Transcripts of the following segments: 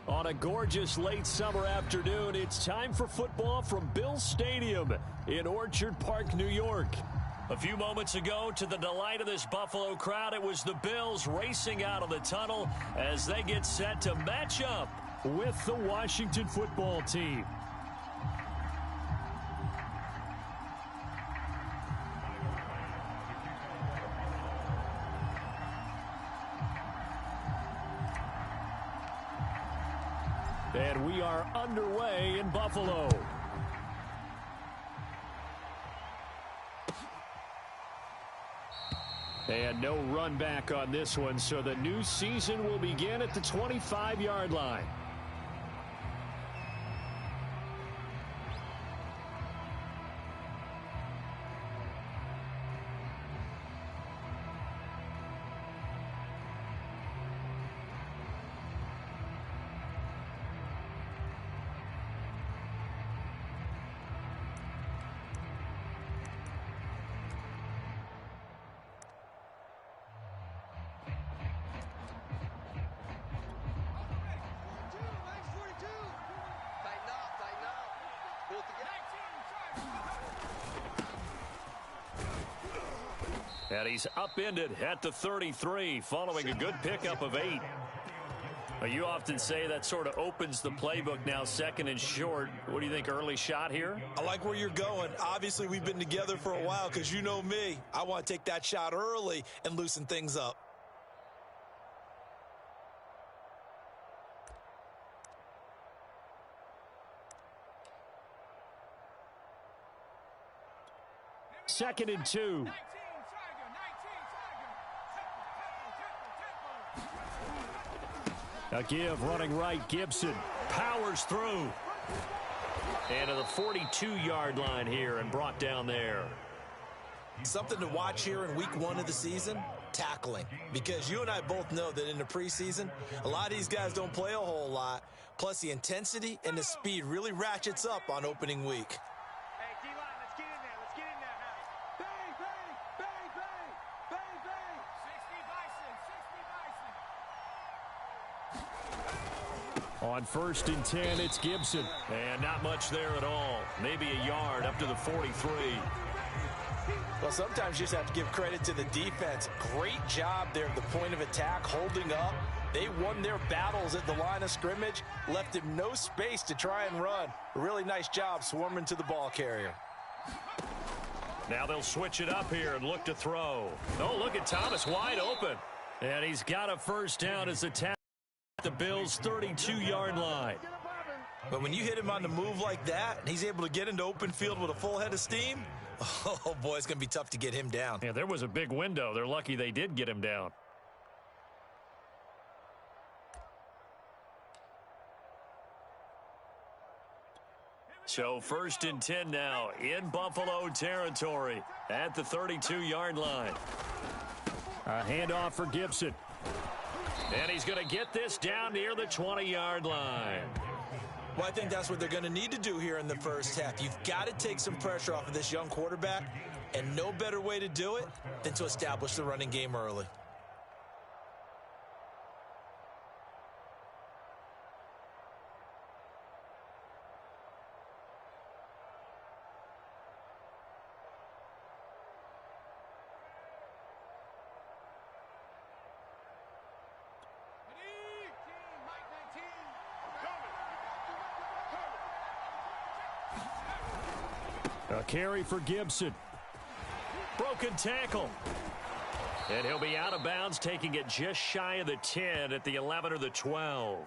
On a gorgeous late summer afternoon, it's time for football from Bills Stadium in Orchard Park, New York. A few moments ago, to the delight of this Buffalo crowd, it was the Bills racing out of the tunnel as they get set to match up with the Washington football team. And we are underway in Buffalo. And no run back on this one, so the new season will begin at the 25-yard line. And he's upended at the 33 following a good pickup of 8. You often say that sort of opens the playbook now, second and short. What do you think, early shot here? I like where you're going. Obviously, we've been together for a while because you know me. I want to take that shot early and loosen things up. Second and 2. A give running right. Gibson powers through. And to the 42-yard line here and brought down there. Something to watch here in week 1 of the season, tackling. Because you and I both know that in the preseason, a lot of these guys don't play a whole lot. Plus the intensity and the speed really ratchets up on opening week. On 1st and 10, it's Gibson. And not much there at all. Maybe a yard up to the 43. Well, sometimes you just have to give credit to the defense. Great job there at the point of attack, holding up. They won their battles at the line of scrimmage, left him no space to try and run. A really nice job swarming to the ball carrier. Now they'll switch it up here and look to throw. Oh, look at Thomas wide open. And he's got a first down as the tackle. The Bills' 32-yard line. But when you hit him on the move like that, and he's able to get into open field with a full head of steam, oh, boy, it's going to be tough to get him down. Yeah, there was a big window. They're lucky they did get him down. So 1st and 10 now in Buffalo territory at the 32-yard line. A handoff for Gibson. And he's going to get this down near the 20-yard line. Well, I think that's what they're going to need to do here in the first half. You've got to take some pressure off of this young quarterback, and no better way to do it than to establish the running game early. A carry for Gibson. Broken tackle. And he'll be out of bounds, taking it just shy of the 10 at the 11 or the 12.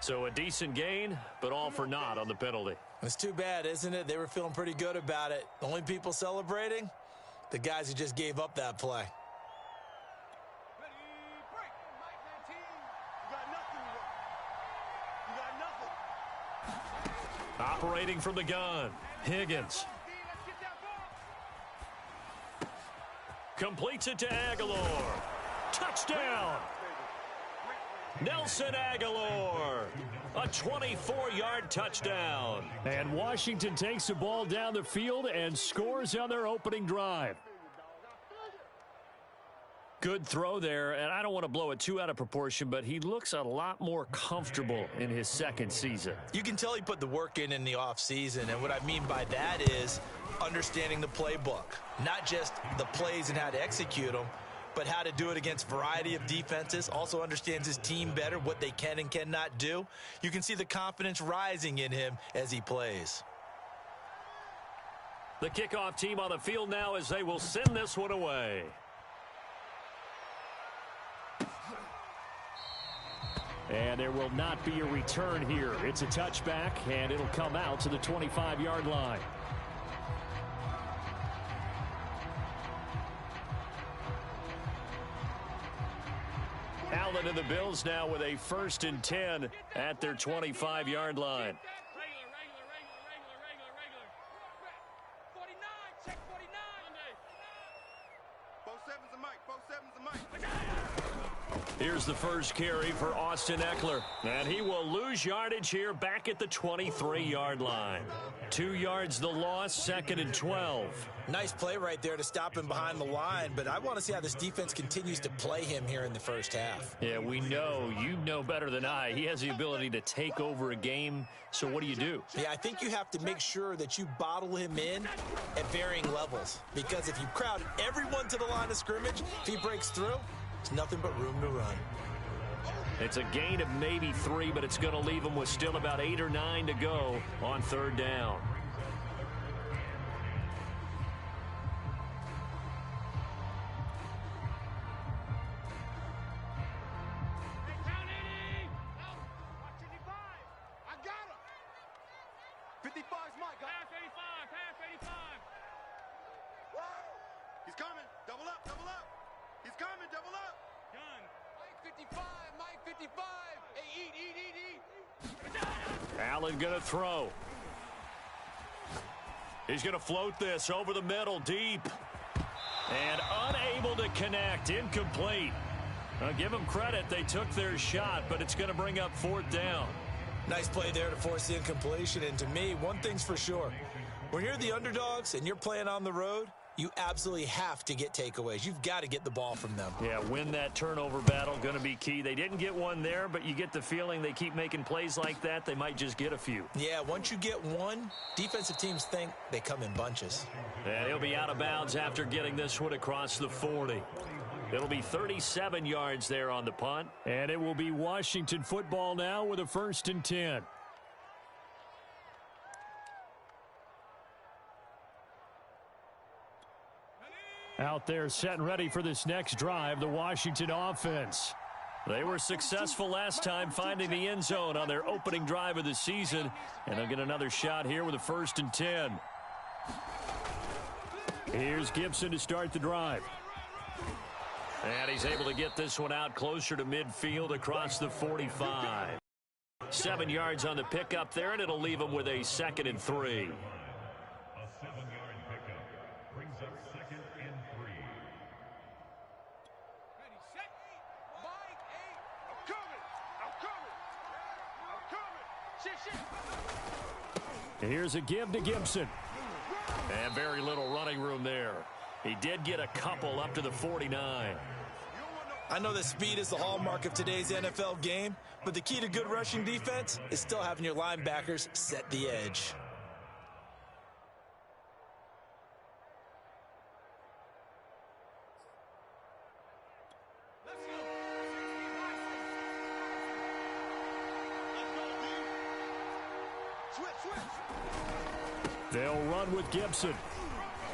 So a decent gain, but all for naught on the penalty. It's too bad, isn't it? They were feeling pretty good about it. The only people celebrating, the guys who just gave up that play. Operating from the gun, Higgins. Completes it to Aguilar. Touchdown! Nelson Aguilar. A 24-yard touchdown. And Washington takes the ball down the field and scores on their opening drive. Good throw there, and I don't want to blow it too out of proportion, but he looks a lot more comfortable in his second season. You can tell he put the work in the offseason, and what I mean by that is understanding the playbook. Not just the plays and how to execute them, but how to do it against a variety of defenses. Also understands his team better, what they can and cannot do. You can see the confidence rising in him as he plays. The kickoff team on the field now as they will send this one away. And there will not be a return here. It's a touchback, and it'll come out to the 25-yard line. Allen and the Bills now with a 1st and 10 at their 25-yard line. Here's the first carry for Austin Eckler. And he will lose yardage here back at the 23-yard line. 2 yards the loss, 2nd and 12. Nice play right there to stop him behind the line, but I want to see how this defense continues to play him here in the first half. Yeah, we know. You know better than I. He has the ability to take over a game, so what do? Yeah, I think you have to make sure that you bottle him in at varying levels, because if you crowd everyone to the line of scrimmage, if he breaks through, there's nothing but room to run. It's a gain of maybe 3, but it's going to leave him with still about 8 or 9 to go on 3rd down. Allen going to throw. He's going to float this over the middle, deep. And unable to connect, incomplete. I'll give them credit, they took their shot, but it's going to bring up 4th down. Nice play there to force the incompletion, and to me, one thing's for sure. When you're the underdogs and you're playing on the road, you absolutely have to get takeaways. You've got to get the ball from them. Yeah, win that turnover battle, going to be key. They didn't get one there, but you get the feeling they keep making plays like that, they might just get a few. Yeah, once you get one, defensive teams think they come in bunches. And he'll be out of bounds after getting this one across the 40. It'll be 37 yards there on the punt. And it will be Washington football now with a 1st and 10. Out there set and ready for this next drive, the Washington offense. They were successful last time finding the end zone on their opening drive of the season, and they'll get another shot here with a 1st and 10. Here's Gibson to start the drive. And he's able to get this one out closer to midfield across the 45. 7 yards on the pickup there, and it'll leave him with a 2nd and 3. Here's a give to Gibson. And very little running room there. He did get a couple up to the 49. I know that speed is the hallmark of today's NFL game, but the key to good rushing defense is still having your linebackers set the edge. They'll run with Gibson.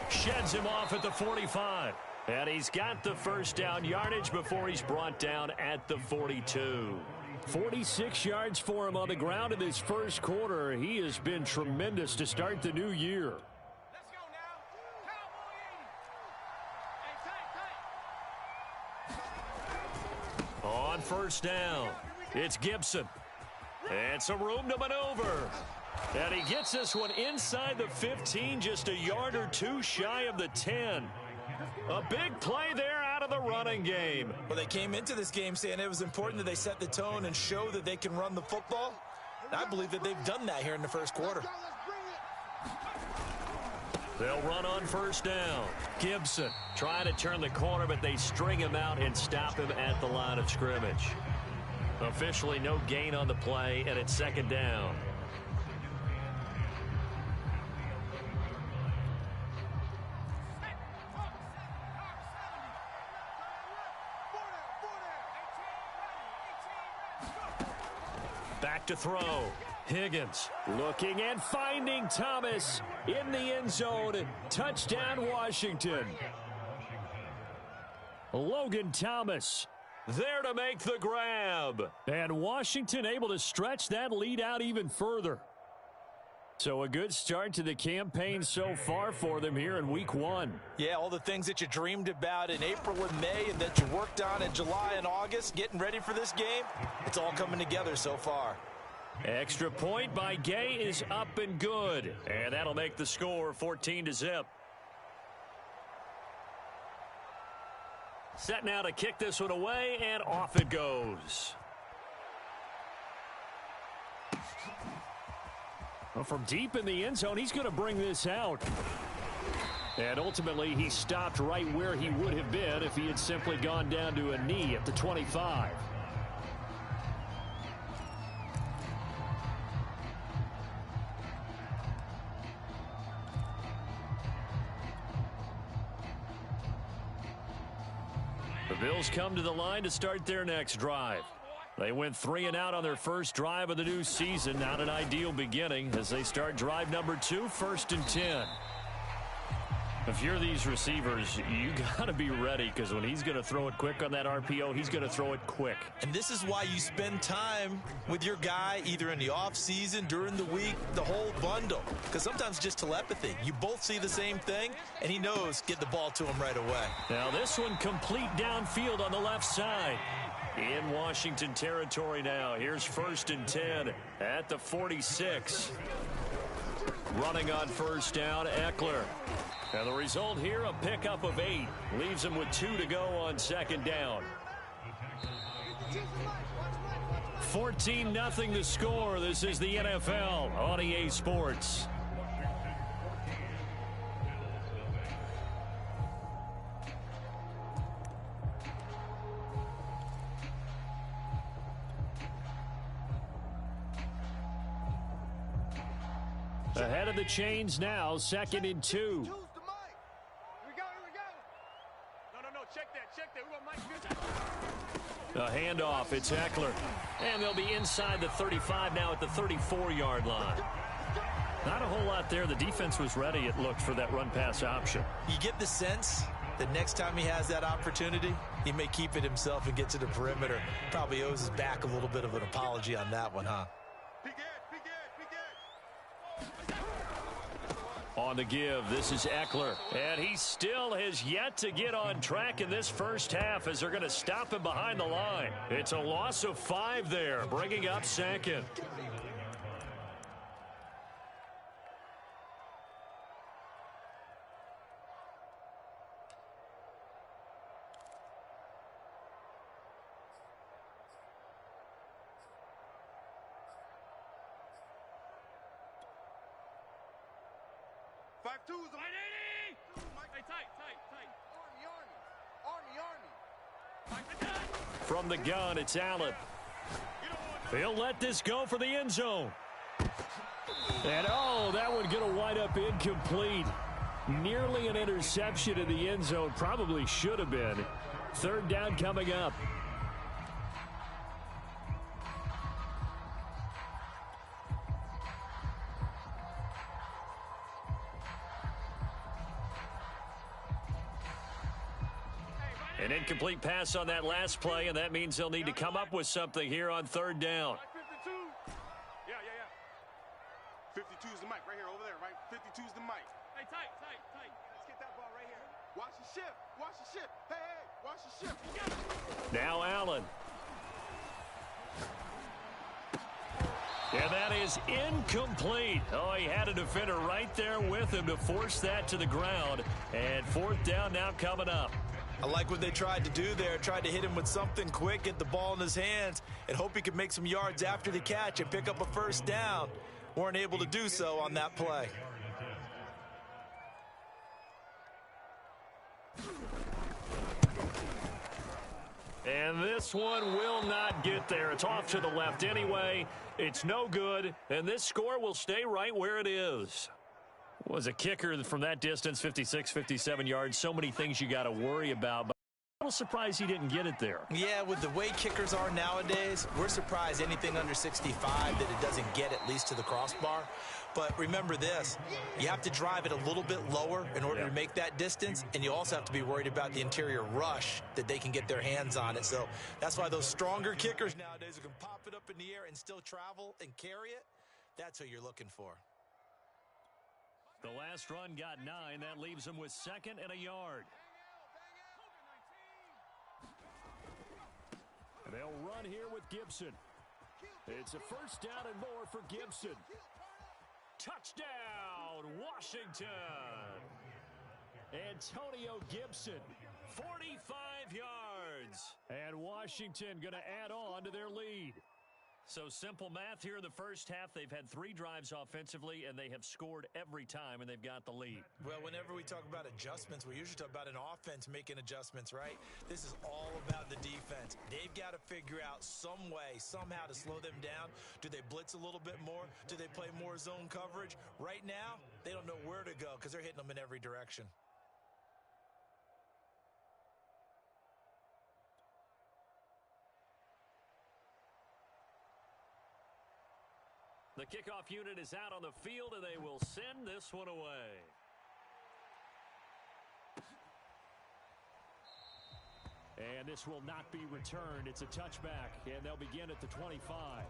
Sheds him off at the 45. And he's got the 1st down yardage before he's brought down at the 42. 46 yards for him on the ground in this first quarter. He has been tremendous to start the new year. On 1st down, it's Gibson. And some room to maneuver. And he gets this one inside the 15, just a yard or 2 shy of the 10. A big play there out of the running game. Well, they came into this game saying it was important that they set the tone and show that they can run the football. And I believe that they've done that here in the first quarter. They'll run on first down. Gibson trying to turn the corner, but they string him out and stop him at the line of scrimmage. Officially no gain on the play, and it's second down. Back to throw. Higgins looking and finding Thomas in the end zone. Touchdown, Washington. Logan Thomas there to make the grab. And Washington able to stretch that lead out even further. So a good start to the campaign so far for them here in week 1. Yeah, all the things that you dreamed about in April and May and that you worked on in July and August, getting ready for this game, it's all coming together so far. Extra point by Gay is up and good. And that'll make the score 14-0. Set now to kick this one away, and off it goes. Well, from deep in the end zone, he's going to bring this out. And ultimately, he stopped right where he would have been if he had simply gone down to a knee at the 25. The Bills come to the line to start their next drive. They went 3 and out on their first drive of the new season. Not an ideal beginning as they start drive number 2, 1st and 10. If you're these receivers, you got to be ready because when he's going to throw it quick on that RPO, he's going to throw it quick. And this is why you spend time with your guy either in the offseason, during the week, the whole bundle. Because sometimes just telepathy. You both see the same thing, and he knows get the ball to him right away. Now this one complete downfield on the left side. In Washington territory now. Here's 1st and 10 at the 46. Running on first down, Eckler. And the result here, a pickup of 8. Leaves him with 2 to go on second down. 14-0 the score. This is the NFL on EA Sports. Ahead of the chains now, 2nd and 2. A handoff, it's Eckler. And they'll be inside the 35 now at the 34-yard line. Not a whole lot there. The defense was ready, it looked, for that run-pass option. You get the sense that next time he has that opportunity, he may keep it himself and get to the perimeter. Probably owes his back a little bit of an apology on that one, huh? On the give, this is Eckler. And he still has yet to get on track in this first half as they're going to stop him behind the line. It's a loss of 5 there, bringing up 2nd. From the gun, it's Allen. He'll let this go for the end zone. And oh, that one going to wind up incomplete. Nearly an interception in the end zone. Probably should have been. 3rd down coming up. An incomplete pass on that last play, and that means they'll need to come up with something here on 3rd down. 52. Yeah. 52 is the mic right here, over there, right? 52 is the mic. Hey, tight. Let's get that ball right here. Watch the shift. Hey, watch the shift. Now Allen. And that is incomplete. Oh, he had a defender right there with him to force that to the ground. And 4th down now coming up. I like what they tried to do there. Tried to hit him with something quick, get the ball in his hands, and hope he could make some yards after the catch and pick up a 1st down. Weren't able to do so on that play. And this one will not get there. It's off to the left anyway. It's no good, and this score will stay right where it is. Was a kicker from that distance, 56, 57 yards. So many things you got to worry about. But I'm a little surprised he didn't get it there. Yeah, with the way kickers are nowadays, we're surprised anything under 65 that it doesn't get at least to the crossbar. But remember this, you have to drive it a little bit lower in order to make that distance, and you also have to be worried about the interior rush that they can get their hands on it. So that's why those stronger kickers nowadays who can pop it up in the air and still travel and carry it, that's what you're looking for. The last run got 9. That leaves them with 2nd and a yard. They'll run here with Gibson. It's a first down and more for Gibson. Touchdown, Washington. Antonio Gibson, 45 yards. And Washington going to add on to their lead. So simple math here in the first half. They've had 3 drives offensively, and they have scored every time, and they've got the lead. Well, whenever we talk about adjustments, we usually talk about an offense making adjustments, right? This is all about the defense. They've got to figure out some way, somehow to slow them down. Do they blitz a little bit more? Do they play more zone coverage? Right now, they don't know where to go because they're hitting them in every direction. The kickoff unit is out on the field, and they will send this one away. And this will not be returned. It's a touchback, and they'll begin at the 25.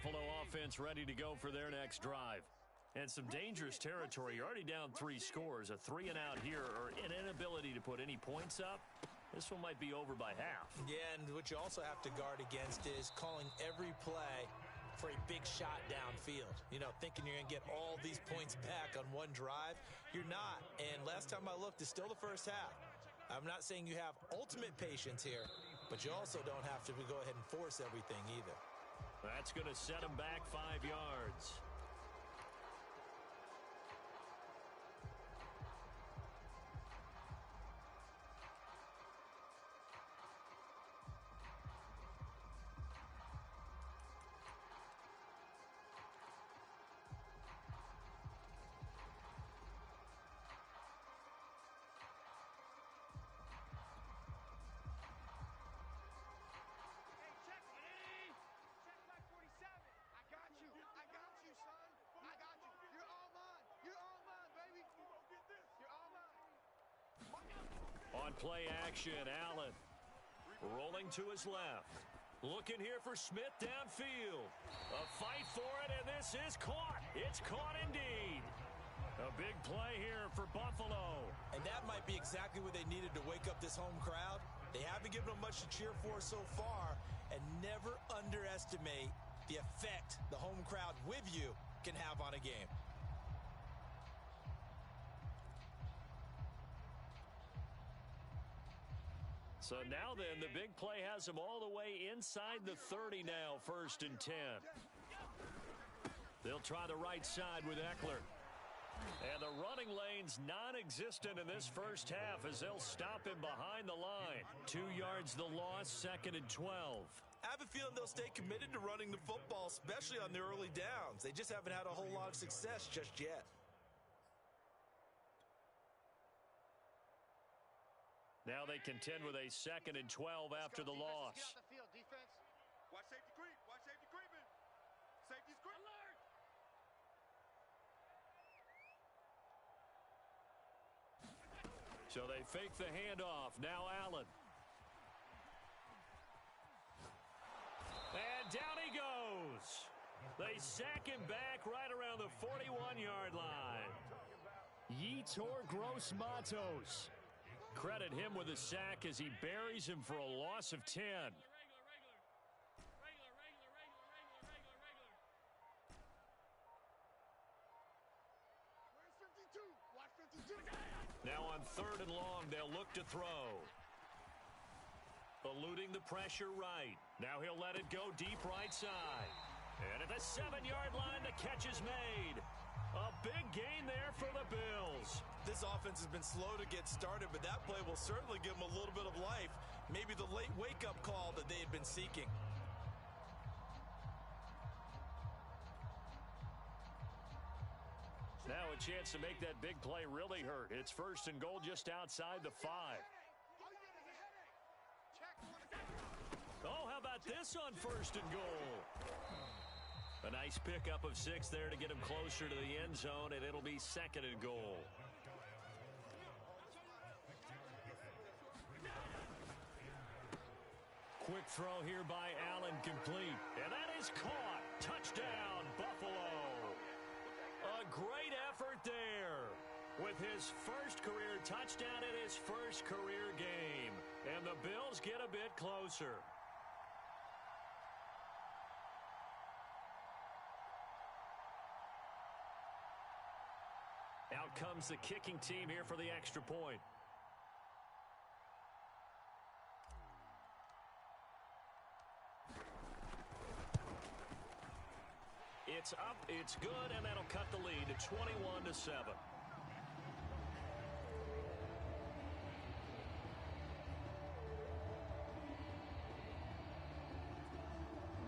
Buffalo offense ready to go for their next drive. And some dangerous territory. You're already down 3 scores. A 3-and-out here, or an inability to put any points up. This one might be over by half. Yeah, and what you also have to guard against is calling every play for a big shot downfield. You know, thinking you're going to get all these points back on one drive. You're not. And last time I looked, it's still the first half. I'm not saying you have ultimate patience here, but you also don't have to go ahead and force everything either. That's going to set him back 5 yards. On play action, Allen rolling to his left. Looking here for Smith downfield. A fight for it, and this is caught. It's caught indeed. A big play here for Buffalo. And that might be exactly what they needed to wake up this home crowd. They haven't given them much to cheer for so far, and never underestimate the effect the home crowd with you can have on a game. So now then, the big play has them all the way inside the 30 now, 1st and 10. They'll try the right side with Eckler. And the running lane's non-existent in this first half as they'll stop him behind the line. 2 yards the loss, 2nd and 12. I have a feeling they'll stay committed to running the football, especially on the early downs. They just haven't had a whole lot of success just yet. Now they contend with a 2nd and 12 after the loss. Watch safety creep. Watch safety creeping. Safety's creep. Alert! So they fake the handoff. Now Allen. And down he goes. They sack him back right around the 41-yard line. Yetur Gross-Matos. Credit him with a sack as he buries him for a loss of 10. long. They'll look to throw. Eluding the pressure right. Now he'll let it go deep right side. And at the 7-yard line, the catch is made. A big gain there for the Bills. This offense has been slow to get started, but that play will certainly give them a little bit of life. Maybe the late wake-up call that they had been seeking. Now a chance to make that big play really hurt. It's 1st and goal just outside the 5. Oh, how about this on 1st and goal? A nice pickup of 6 there to get him closer to the end zone, and it'll be 2nd and goal. Quick throw here by Allen, complete. And that is caught. Touchdown, Buffalo. A great effort there with his first career touchdown in his first career game. And the Bills get a bit closer. Out comes the kicking team here for the extra point. It's up, it's good, and that'll cut the lead to 21-7.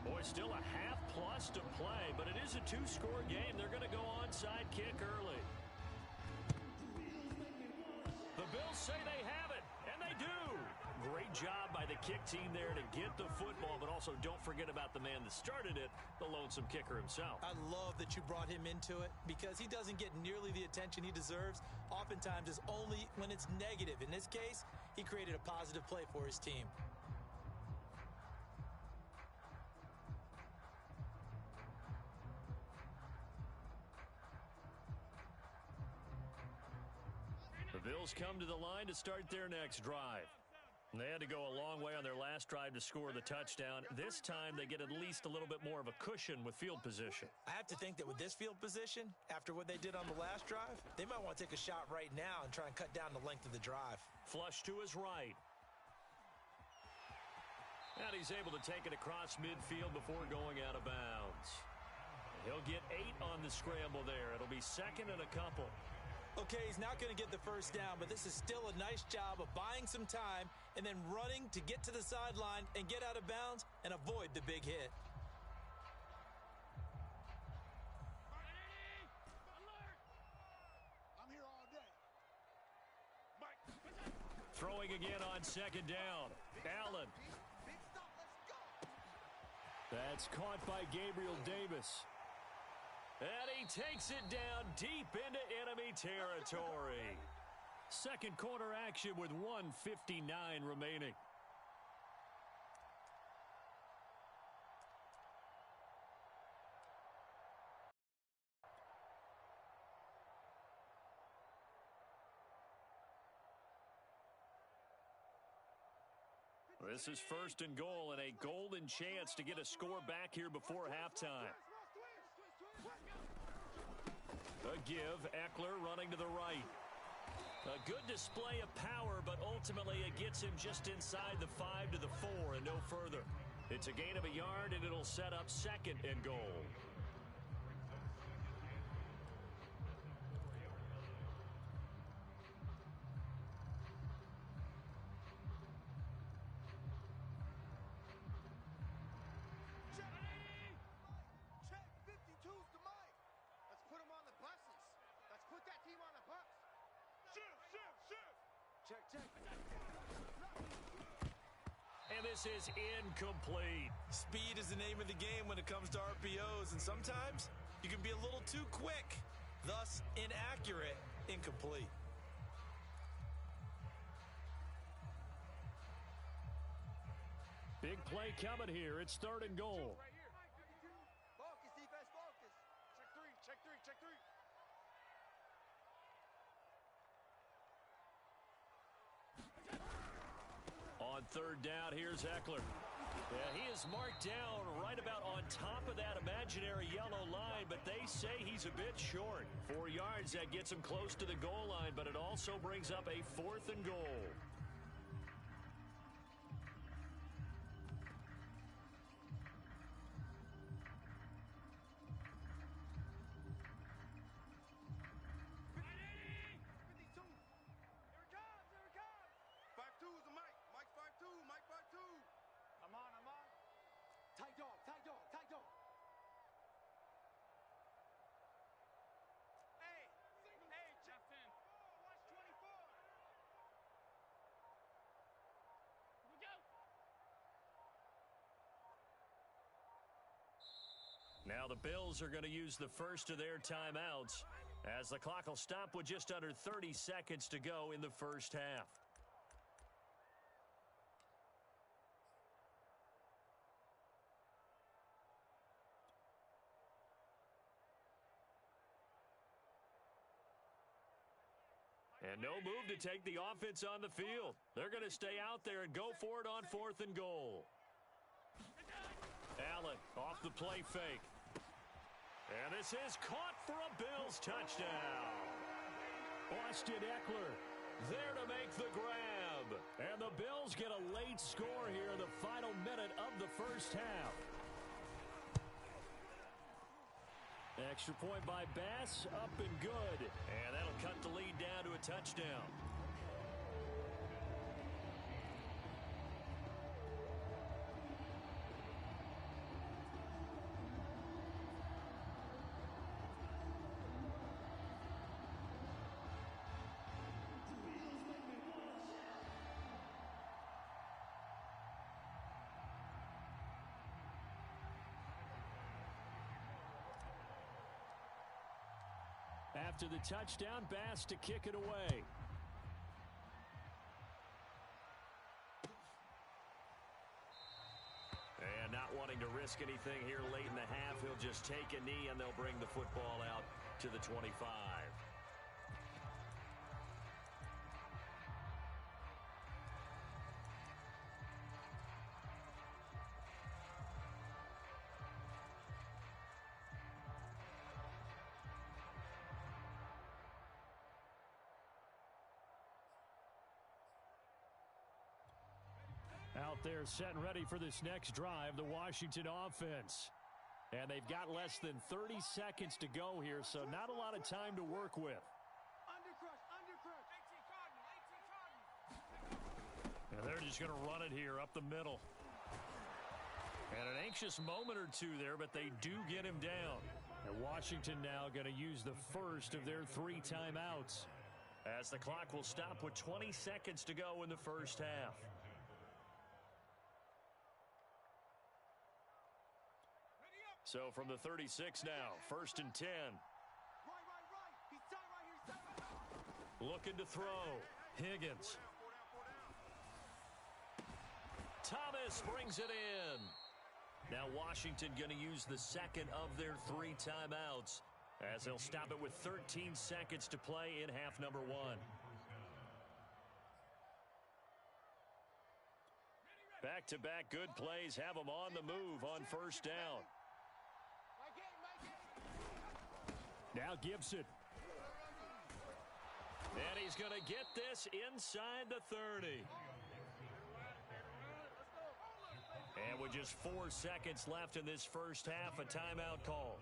Boy, still a half plus to play, but it is a 2-score game. They're going to go onside kick early. The Bills say they have it, and they do. Great job by the kick team there to get the football, but also don't forget about the man that started it, the lonesome kicker himself. I love that you brought him into it because he doesn't get nearly the attention he deserves. Oftentimes, it's only when it's negative. In this case, he created a positive play for his team. The Bills come to the line to start their next drive. They had to go a long way on their last drive to score the touchdown. This time they get at least a little bit more of a cushion with field position. I have to think that with this field position, after what they did on the last drive, they might want to take a shot right now and try and cut down the length of the drive. Flush to his right. And he's able to take it across midfield before going out of bounds. He'll get 8 on the scramble there. It'll be 2nd and a couple. Okay, he's not going to get the first down, but this is still a nice job of buying some time and then running to get to the sideline and get out of bounds and avoid the big hit. I'm here all day. Mike. Throwing again on 2nd down. Allen. Big stop, let's go. That's caught by Gabriel Davis. And he takes it down deep into enemy territory. Second quarter action with 1:59 remaining. This is 1st and goal and a golden chance to get a score back here before halftime. A give, Eckler running to the right. A good display of power, but ultimately it gets him just inside the 5 to the 4 and no further. It's a gain of a yard, and it'll set up 2nd and goal. Check 52's the mic. Let's put them on the buses. Let's put that team on the bus. Shift. Check. And this is incomplete. Speed is the name of the game when it comes to RPOs, and sometimes you can be a little too quick, thus inaccurate, incomplete. Big play coming here. It's 3rd and goal. Focus, defense, focus. Check three. On 3rd down, here's Eckler. Yeah, he is marked down right about on top of that imaginary yellow line, but they say he's a bit short. 4 yards, that gets him close to the goal line, but it also brings up a 4th and goal. Now the Bills are going to use the first of their timeouts as the clock will stop with just under 30 seconds to go in the first half. And no move to take the offense on the field. They're going to stay out there and go for it on 4th and goal. Allen off the play fake. And this is caught for a Bills touchdown. Austin Eckler there to make the grab. And the Bills get a late score here in the final minute of the first half. Extra point by Bass, up and good. And that'll cut the lead down to a touchdown. After the touchdown, Bass to kick it away. And not wanting to risk anything here late in the half, he'll just take a knee and they'll bring the football out to the 25. Out there set and ready for this next drive, the Washington offense. And they've got less than 30 seconds to go here, so not a lot of time to work with. And they're just going to run it here up the middle. And an anxious moment or two there, but they do get him down. And Washington now going to use the first of their 3 timeouts, as the clock will stop with 20 seconds to go in the first half. So from the 36 now, 1st and 10. Looking to throw. Higgins. Thomas brings it in. Now Washington going to use the second of their 3 timeouts, as they'll stop it with 13 seconds to play in half number 1. Back-to-back good plays have them on the move on 1st down. Now Gibson. And he's going to get this inside the 30. And with just 4 seconds left in this first half, a timeout call.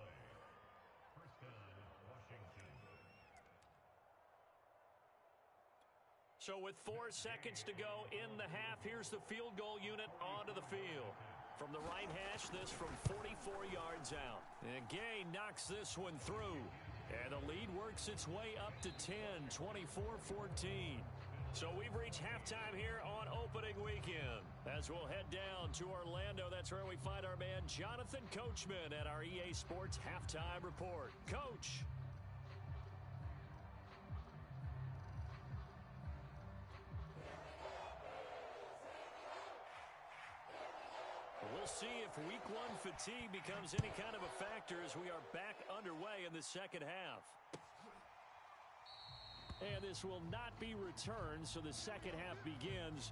So with 4 seconds to go in the half, here's the field goal unit onto the field. From the right hash, this from 44 yards out. And Gay knocks this one through. And the lead works its way up to 10, 24-14. So we've reached halftime here on opening weekend. As we'll head down to Orlando, that's where we find our man Jonathan Coachman at our EA Sports Halftime Report. Coach. We'll see if week 1 fatigue becomes any kind of a factor as we are back underway in the second half. And this will not be returned, so the second half begins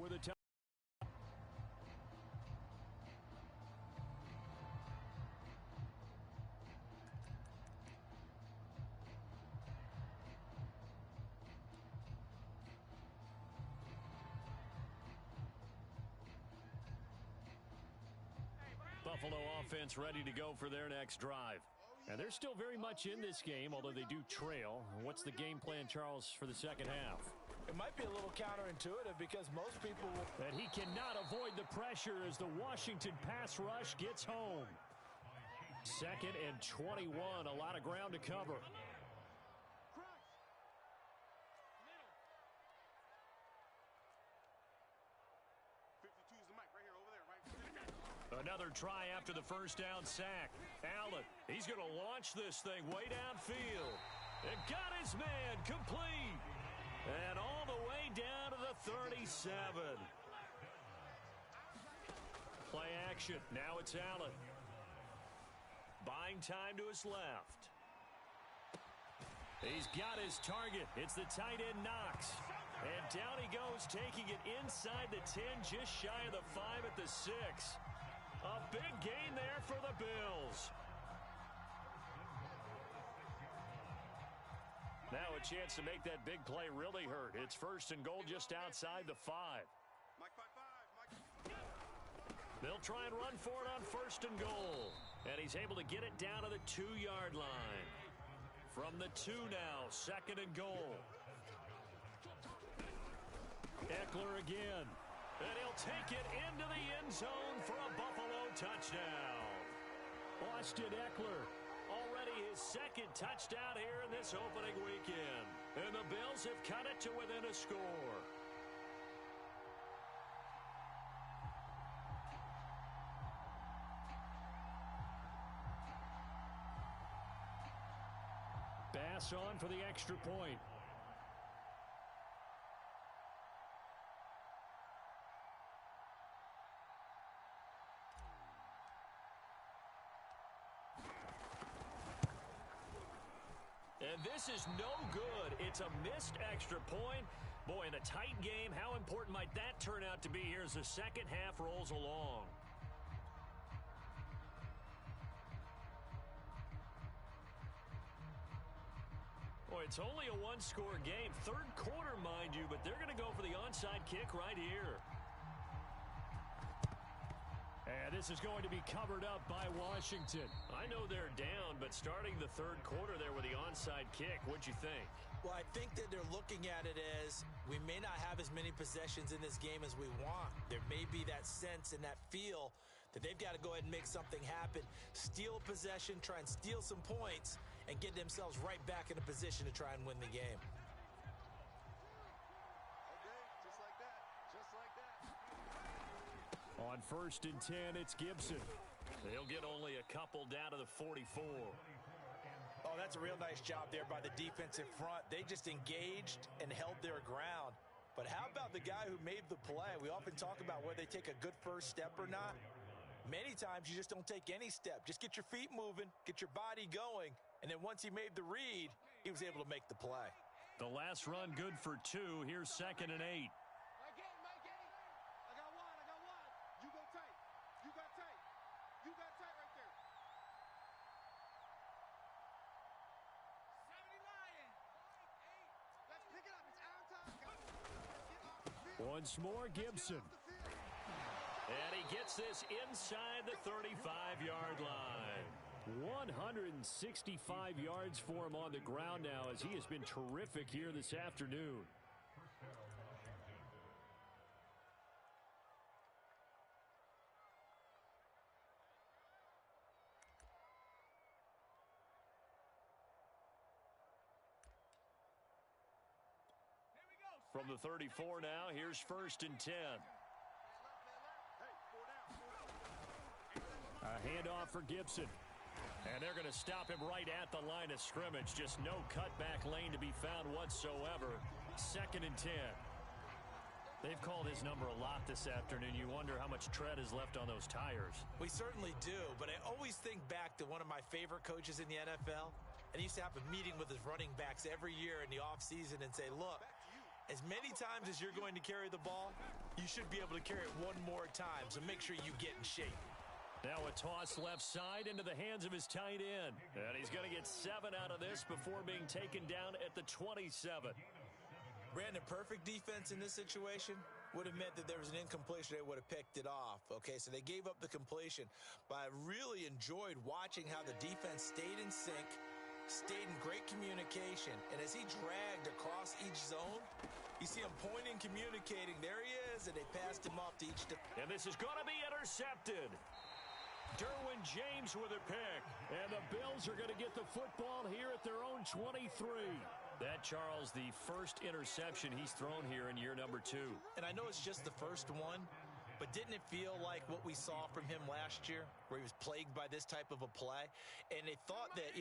for the touchdown. Buffalo offense ready to go for their next drive. And they're still very much in this game, although they do trail. What's the game plan, Charles, for the second half? It might be a little counterintuitive because most people will... And he cannot avoid the pressure as the Washington pass rush gets home. 2nd and 21, a lot of ground to cover. Another try after the first down sack. Allen, he's going to launch this thing way downfield. And got his man complete. And all the way down to the 37. Play action. Now it's Allen. Buying time to his left. He's got his target. It's the tight end Knox. And down he goes, taking it inside the 10, just shy of the 5 at the 6. A big gain there for the Bills. Now a chance to make that big play really hurt. It's 1st and goal just outside the 5. They'll try and run for it on 1st and goal. And he's able to get it down to the 2-yard line. From the 2 now, 2nd and goal. Eckler again. And he'll take it into the end zone for a Buffalo touchdown. Austin Eckler, already his 2nd touchdown here in this opening weekend. And the Bills have cut it to within a score. Bass on for the extra point. And this is no good. It's a missed extra point. Boy, in a tight game, how important might that turn out to be here as the second half rolls along? Boy, it's only a one-score game. 3rd quarter, mind you, but they're going to go for the onside kick right here. And this is going to be covered up by Washington. I know they're down, but starting the 3rd quarter there with the onside kick, what'd you think? Well, I think that they're looking at it as we may not have as many possessions in this game as we want. There may be that sense and that feel that they've got to go ahead and make something happen, steal a possession, try and steal some points, and get themselves right back in a position to try and win the game. On 1st and 10, it's Gibson. They'll get only a couple down to the 44. Oh, that's a real nice job there by the defense in front. They just engaged and held their ground. But how about the guy who made the play? We often talk about whether they take a good first step or not. Many times you just don't take any step. Just get your feet moving, get your body going, and then once he made the read, he was able to make the play. The last run good for 2. Here's 2nd and 8. Once more, Gibson. And he gets this inside the 35-yard line. 165 yards for him on the ground now as he has been terrific here this afternoon. From the 34 now, here's 1st and 10. A handoff for Gibson. And they're going to stop him right at the line of scrimmage. Just no cutback lane to be found whatsoever. 2nd and 10. They've called his number a lot this afternoon. You wonder how much tread is left on those tires. We certainly do, but I always think back to one of my favorite coaches in the NFL. And he used to have a meeting with his running backs every year in the offseason and say, look, As many times as you're going to carry the ball, you should be able to carry it one more time, so make sure you get in shape. Now a toss left side into the hands of his tight end. And he's going to get 7 out of this before being taken down at the 27. Brandon, perfect defense in this situation would have meant that there was an incompletion. They would have picked it off. Okay, so they gave up the completion. But I really enjoyed watching how the defense stayed in sync, stayed in great communication. And as he dragged across each zone, you see him pointing, communicating. There he is, and they passed him off to each. And this is going to be intercepted. Derwin James with a pick. And the Bills are going to get the football here at their own 23. That, Charles, the first interception he's thrown here in year number 2. And I know it's just the first one, but didn't it feel like what we saw from him last year, where he was plagued by this type of a play? And they thought that,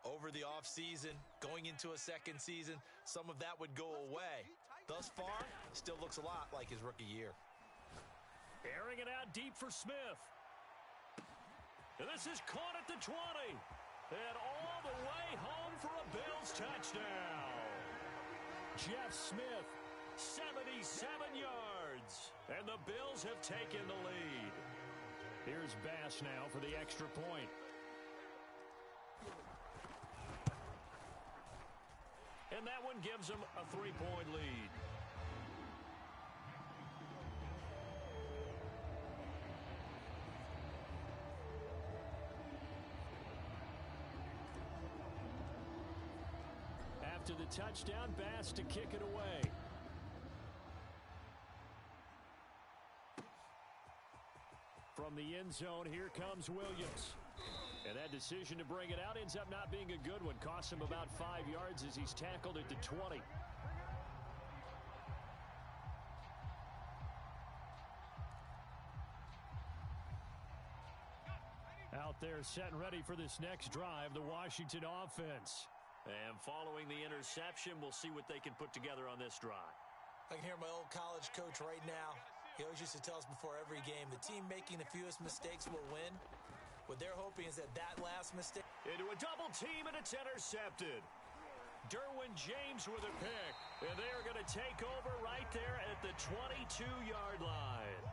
over the offseason, going into a second season, some of that would go away. Thus far, still looks a lot like his rookie year. Airing it out deep for Smith. And this is caught at the 20. And all the way home for a Bills touchdown. Jeff Smith, 77 yards. And the Bills have taken the lead. Here's Bass now for the extra point. And that one gives them a 3-point lead. After the touchdown, Bass to kick it away. From the end zone, here comes Williams. And that decision to bring it out ends up not being a good one. Costs him about 5 yards as he's tackled at the 20. Out there set and ready for this next drive, the Washington offense. And following the interception, we'll see what they can put together on this drive. I can hear my old college coach right now. He always used to tell us before every game, the team making the fewest mistakes will win. What they're hoping is that last mistake. Into a double team, and it's intercepted. Derwin James with a pick. And they are going to take over right there at the 22-yard line.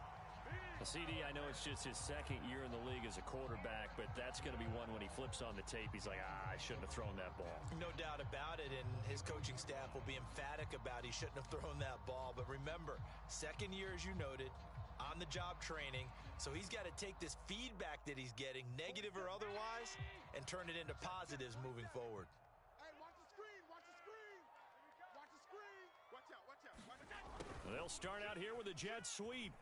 CD, I know it's just his second year in the league as a quarterback, but that's going to be one when he flips on the tape. He's like, I shouldn't have thrown that ball. No doubt about it, and his coaching staff will be emphatic about he shouldn't have thrown that ball. But remember, second year, as you noted, on-the-job training, so he's got to take this feedback that he's getting, negative or otherwise, and turn it into positives moving forward. Hey, watch the screen, watch the screen. Watch the screen. Watch out, watch out, watch out. They'll start out here with a jet sweep.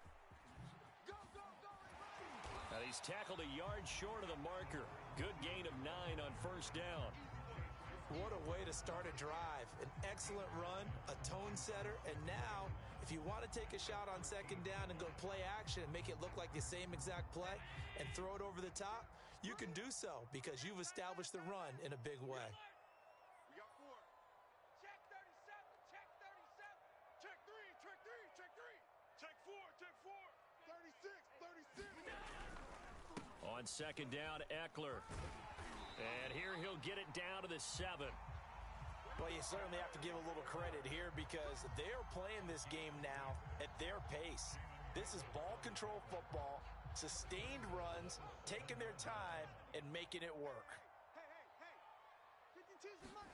And he's tackled a yard short of the marker. Good gain of 9 on first down. What a way to start a drive. An excellent run, a tone setter, and now if you want to take a shot on second down and go play action and make it look like the same exact play and throw it over the top, you can do so because you've established the run in a big way. We got 4. Check 37, check 37. Check 3, check 3, check 3. Check 4, check 4. 36, 36. On second down, Eckler. And here he'll get it down to the 7. Well, you certainly have to give a little credit here because they're playing this game now at their pace. This is ball control football, sustained runs, taking their time, and making it work. Hey, hey, hey. 52's the money.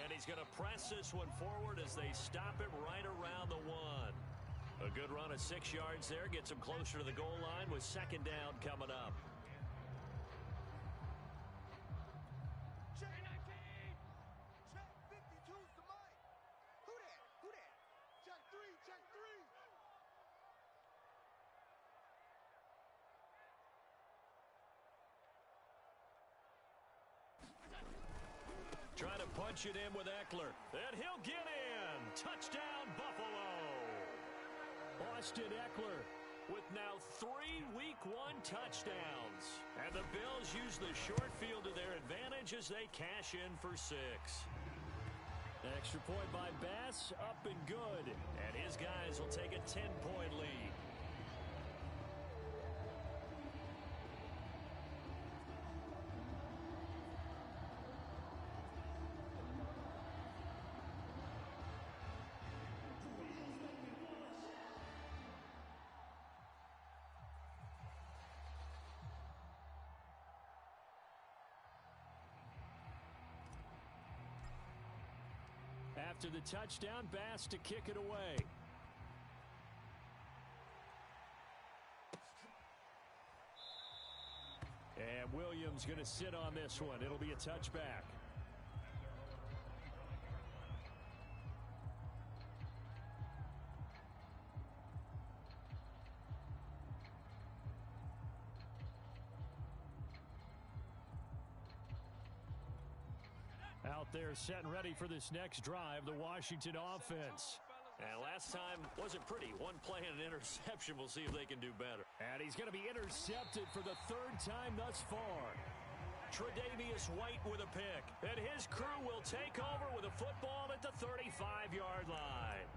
And he's going to press this one forward as they stop it right around the 1. A good run of 6 yards there. Gets him closer to the goal line with second down coming up. Check 19. Check 52's the mic. Who that? Who that? Check 3, check 3. Trying to punch it in with Eckler. And he'll get in. Touchdown, Buffalo. Austin Eckler with now 3 Week 1 touchdowns. And the Bills use the short field to their advantage as they cash in for 6. Extra point by Bass, up and good. And his guys will take a 10-point lead. after the touchdown, Bass to kick it away. And Williams going to sit on this one. It'll be a touchback. Out there set and ready for this next drive, the Washington offense. And last time wasn't pretty. One play and an interception. We'll see if they can do better. And he's going to be intercepted for the third time thus far. Tre'Davious White with a pick. And his crew will take over with a football at the 35-yard line.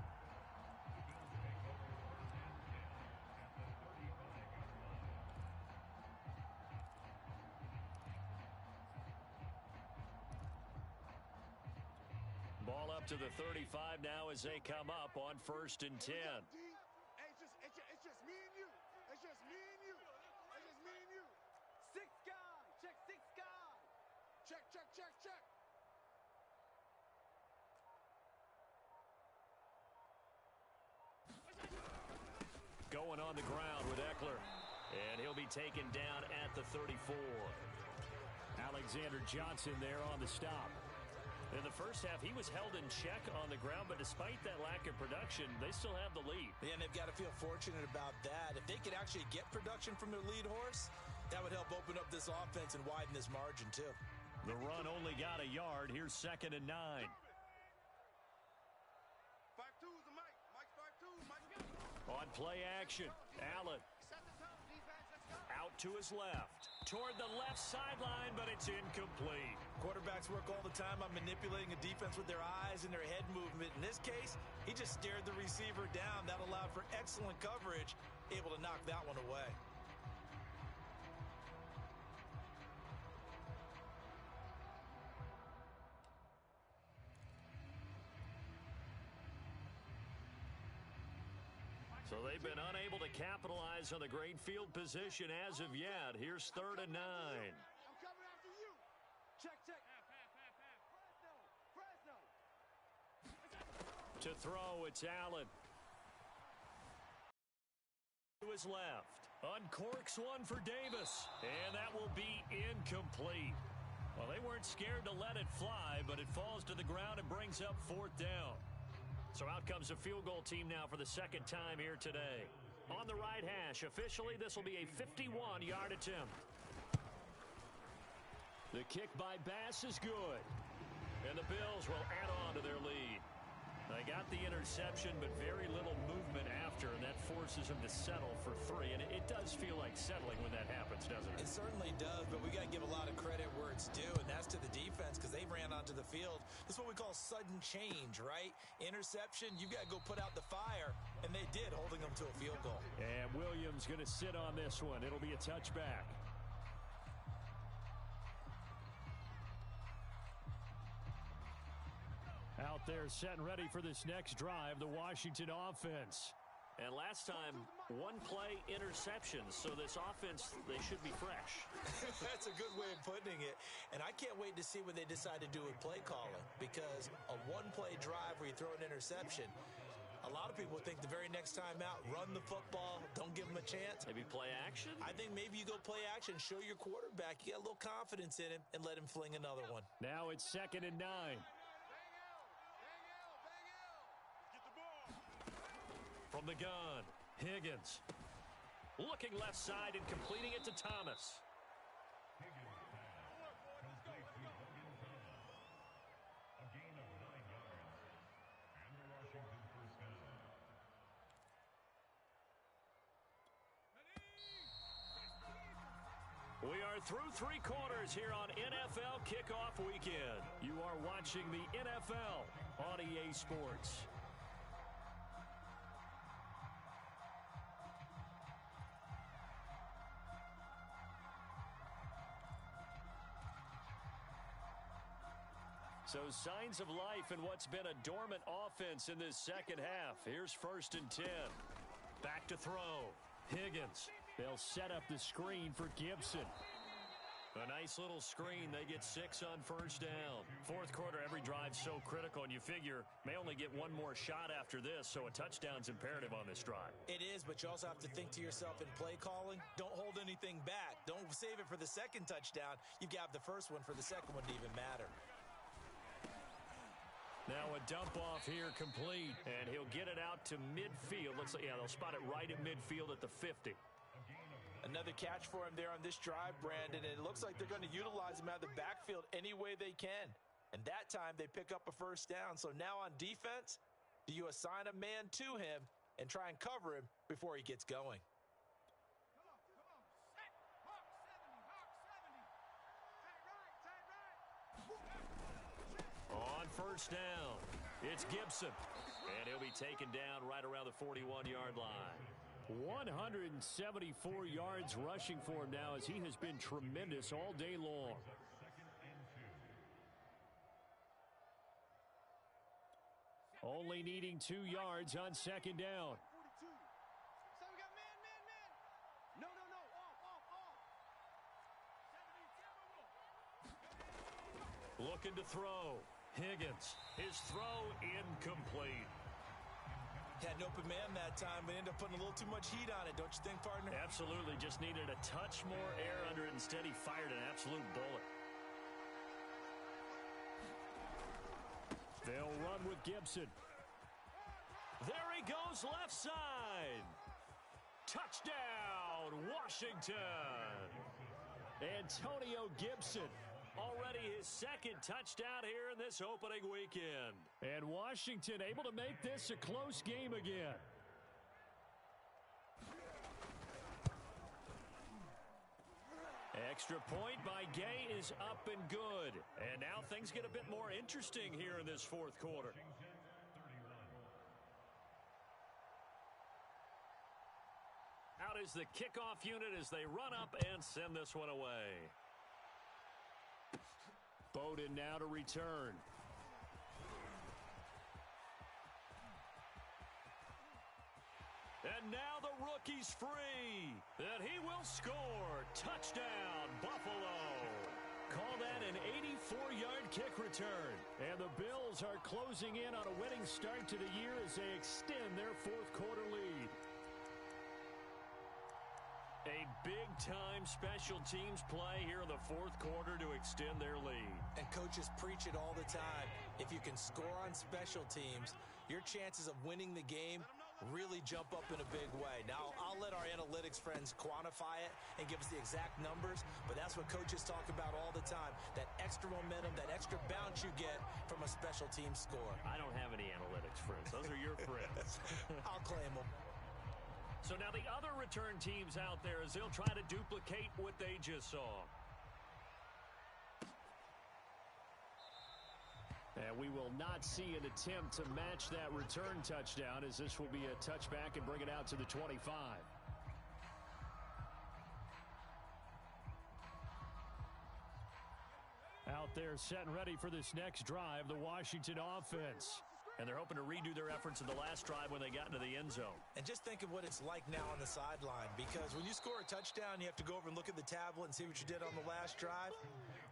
Ball up to the 35 now as they come up on 1st and 10. It's just me and you. It's just me and you. It's just me and you. 6 guys. Check 6 guys. Check. Going on the ground with Eckler. And he'll be taken down at the 34. Alexander Johnson there on the stop. In the first half, he was held in check on the ground, but despite that lack of production, they still have the lead. Yeah, and they've got to feel fortunate about that. If they could actually get production from their lead horse, that would help open up this offense and widen this margin, too. The run only got a yard. Here's 2nd and 9. 5-2 is the mic. Mike's 5-2. Mike. On play action, Allen. Out to his left. Toward the left sideline, but it's incomplete. Quarterbacks work all the time on manipulating a defense with their eyes and their head movement. In this case, he just stared the receiver down. That allowed for excellent coverage, able to knock that one away. So they've been unable to capitalize on the great field position as of yet. Here's 3rd and 9. I'm coming after you. Check. Fresno. To throw, it's Allen. To his left. Uncorks one for Davis. And that will be incomplete. Well, they weren't scared to let it fly, but it falls to the ground and brings up 4th down. So out comes a field goal team now for the 2nd time here today. On the right hash, officially this will be a 51-yard attempt. The kick by Bass is good. And the Bills will add on to their lead. They got the interception, but very little movement after, and that forces them to settle for 3. And it does feel like settling when that happens, doesn't it? It certainly does, but we got to give a lot of credit where it's due, and that's to the defense because they ran onto the field. This is what we call sudden change, right? Interception, you've got to go put out the fire, and they did, holding them to a field goal. And Williams going to sit on this one. It'll be a touchback. Out there set and ready for this next drive, the Washington offense. And last time, one play interceptions, so this offense, they should be fresh. That's a good way of putting it. And I can't wait to see what they decide to do with play calling, because a one-play drive where you throw an interception, a lot of people think the very next time out, run the football, don't give them a chance. Maybe play action? I think maybe you go play action, show your quarterback, you got a little confidence in him, and let him fling another one. Now it's 2nd and 9. From the gun, Higgins. Looking left side and completing it to Thomas. We are through 3 quarters here on NFL Kickoff Weekend. You are watching the NFL on EA Sports. So signs of life in what's been a dormant offense in this second half. Here's 1st and 10. Back to throw. Higgins. They'll set up the screen for Gibson. A nice Nice little screen. They get 6 on first down. Fourth quarter, every drive's so critical, and you figure may only get one more shot after this, so a touchdown's imperative on this drive. It is, but you also have to think to yourself in play calling, don't hold anything back. Don't save it for the second touchdown. You've got the first one for the second one to even matter. Now a dump off here complete, and he'll get it out to midfield. Looks like, yeah, they'll spot it right at midfield at the 50. Another catch for him there on this drive, Brandon, and it looks like they're going to utilize him out of the backfield any way they can. And that time they pick up a first down. So now on defense, do you assign a man to him and try and cover him before he gets going? On first down, it's Gibson, and he'll be taken down right around the 41-yard line. 174 yards rushing for him now, as he has been tremendous all day long. Only needing 2 yards on second down. So we got man. No, off. Looking to throw. Higgins. His throw incomplete. Had an open man that time, but ended up putting a little too much heat on it, don't you think, partner? Absolutely. Just needed a touch more air under it. Instead, he fired an absolute bullet. They'll run with Gibson. There he goes, left side. Touchdown, Washington. Antonio Gibson. Already his second touchdown here in this opening weekend. And Washington able to make this a close game again. Extra point by Gay is up and good. And now things get a bit more interesting here in this fourth quarter. Out is the kickoff unit as they run up and send this one away. Bowden now to return. And now the rookie's free. And he will score. Touchdown, Buffalo. Call that an 84-yard kick return. And the Bills are closing in on a winning start to the year as they extend their fourth quarter lead. A big-time special teams play here in the fourth quarter to extend their lead. And coaches preach it all the time. If you can score on special teams, your chances of winning the game really jump up in a big way. Now, I'll let our analytics friends quantify it and give us the exact numbers, but that's what coaches talk about all the time, that extra momentum, that extra bounce you get from a special team score. I don't have any analytics friends. Those are your friends. I'll claim them. So now the other return teams out there as they'll try to duplicate what they just saw. And we will not see an attempt to match that return touchdown, as this will be a touchback and bring it out to the 25. Out there set and ready for this next drive, the Washington offense. And they're hoping to redo their efforts in the last drive when they got into the end zone. And just think of what it's like now on the sideline, because when you score a touchdown, you have to go over and look at the tablet and see what you did on the last drive.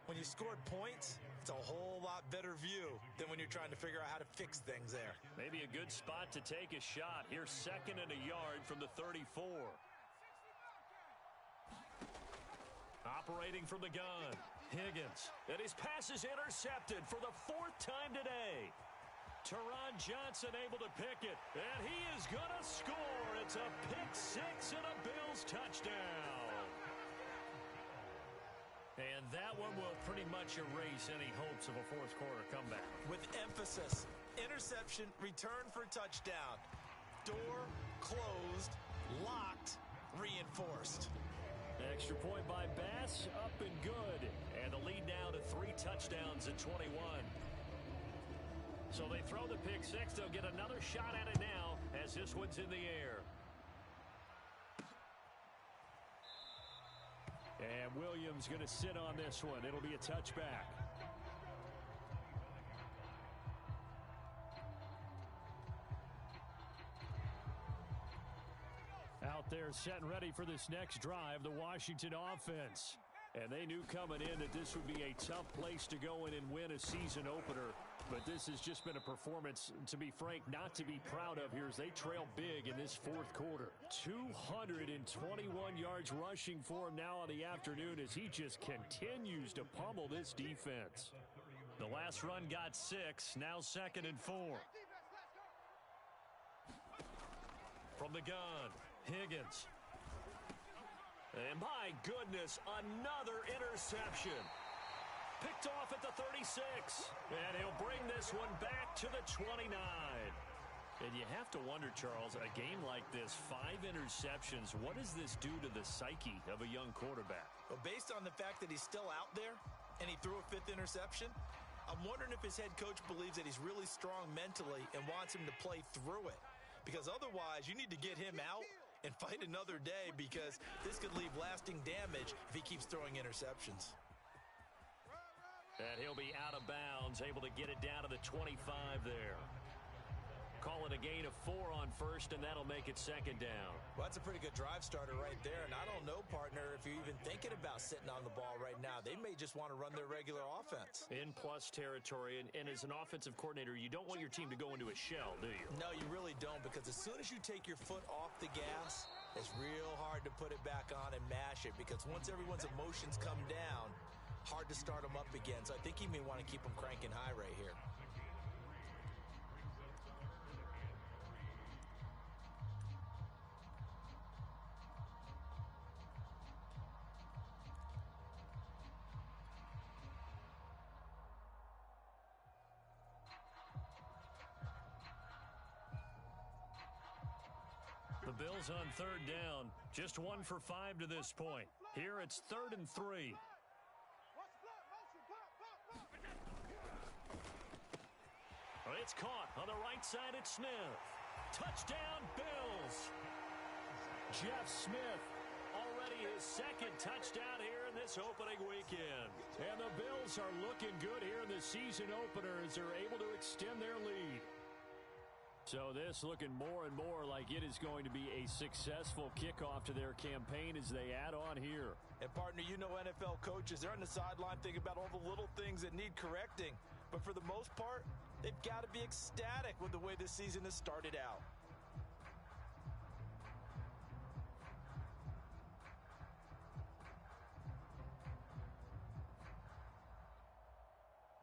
When you scored points, it's a whole lot better view than when you're trying to figure out how to fix things there. Maybe a good spot to take a shot. Here's 2nd and a yard from the 34. Operating from the gun, Higgins. And his pass is intercepted for the 4th time today. Teron Johnson able to pick it, and he is going to score. It's a pick 6 and a Bills touchdown. And that one will pretty much erase any hopes of a fourth quarter comeback. With emphasis, interception, return for touchdown. Door closed, locked, reinforced. Extra point by Bass, up and good. And the lead now to 3 touchdowns at 21. So they throw the pick 6. They'll get another shot at it now as this one's in the air. And Williams going to sit on this one. It'll be a touchback. Out there set and ready for this next drive, the Washington offense. And they knew coming in that this would be a tough place to go in and win a season opener. But this has just been a performance, to be frank, not to be proud of here as they trail big in this fourth quarter. 221 yards rushing for him now on the afternoon as he just continues to pummel this defense. The last run got 6, now 2nd and 4. From the gun, Higgins. And my goodness, another interception. Picked off at the 36. And he'll bring this one back to the 29. And you have to wonder, Charles, a game like this, 5 interceptions, what does this do to the psyche of a young quarterback? Well, based on the fact that he's still out there and he threw a 5th interception, I'm wondering if his head coach believes that he's really strong mentally and wants him to play through it. Because otherwise, you need to get him out and fight another day, because this could leave lasting damage if he keeps throwing interceptions. And he'll be out of bounds, able to get it down to the 25 there. Call it a gain of 4 on first, and that'll make it 2nd down. Well, that's a pretty good drive starter right there. And I don't know, partner, if you're even thinking about sitting on the ball right now. They may just want to run their regular offense. In plus territory, and as an offensive coordinator, you don't want your team to go into a shell, do you? No, you really don't, because as soon as you take your foot off the gas, it's real hard to put it back on and mash it, because once everyone's emotions come down, hard to start them up again. So I think you may want to keep them cranking high right here. The Bills on 3rd down, just 1 for 5 to this point. Here it's 3rd and 3. It's caught on the right side at Smith. Touchdown, Bills. Jeff Smith, already his 2nd touchdown here in this opening weekend. And the Bills are looking good here in the season opener as they're able to extend their lead. So this looking more and more like it is going to be a successful kickoff to their campaign as they add on here. And partner, you know NFL coaches, they're on the sideline thinking about all the little things that need correcting. But for the most part, they've got to be ecstatic with the way this season has started out.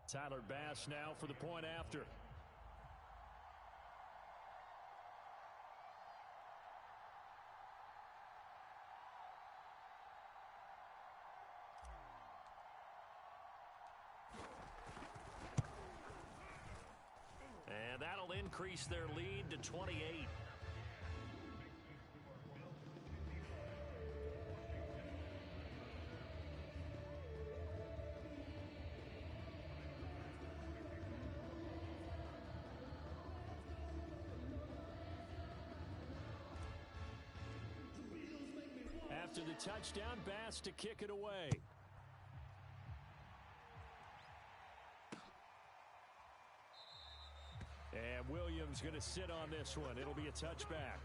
Tyler Bass now for the point after. And that'll increase their lead to 28. After the touchdown, Bass to kick it away. And Williams going to sit on this one. It'll be a touchback.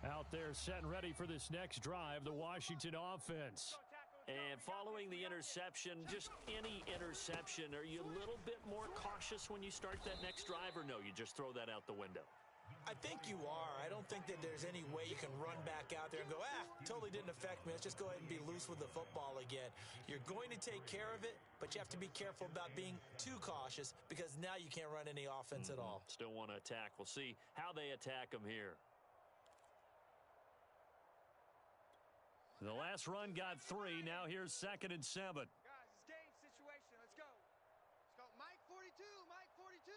Out there set and ready for this next drive, the Washington offense. And following the interception, just any interception, are you a little bit more cautious when you start that next drive, or no, you just throw that out the window? I think you are. I don't think that there's any way you can run back out there and go, totally didn't affect me. Let's just go ahead and be loose with the football again. You're going to take care of it, but you have to be careful about being too cautious, because now you can't run any offense at all. Still want to attack. We'll see how they attack them here. The last run got 3. Now here's 2nd and 7. Guys, it's game situation. Let's go. Let's go. Mike 42. Mike 42.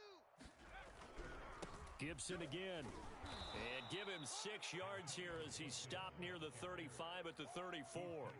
Gibson again. And give him 6 yards here as he stopped near the 35 at the 34.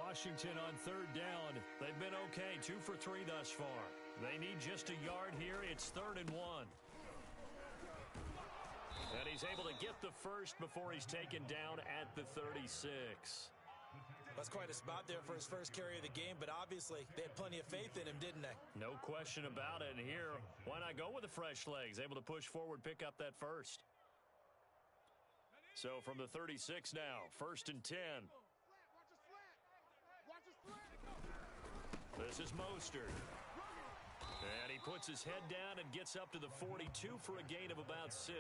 Washington on third down. They've been okay, 2 for 3 thus far. They need just a yard here. It's 3rd and 1. And he's able to get the first before he's taken down at the 36. That's quite a spot there for his first carry of the game, but obviously they had plenty of faith in him, didn't they? No question about it. And here, why not go with the fresh legs? Able to push forward, pick up that first. So from the 36 now, 1st and 10. This is Mostert. And he puts his head down and gets up to the 42 for a gain of about 6.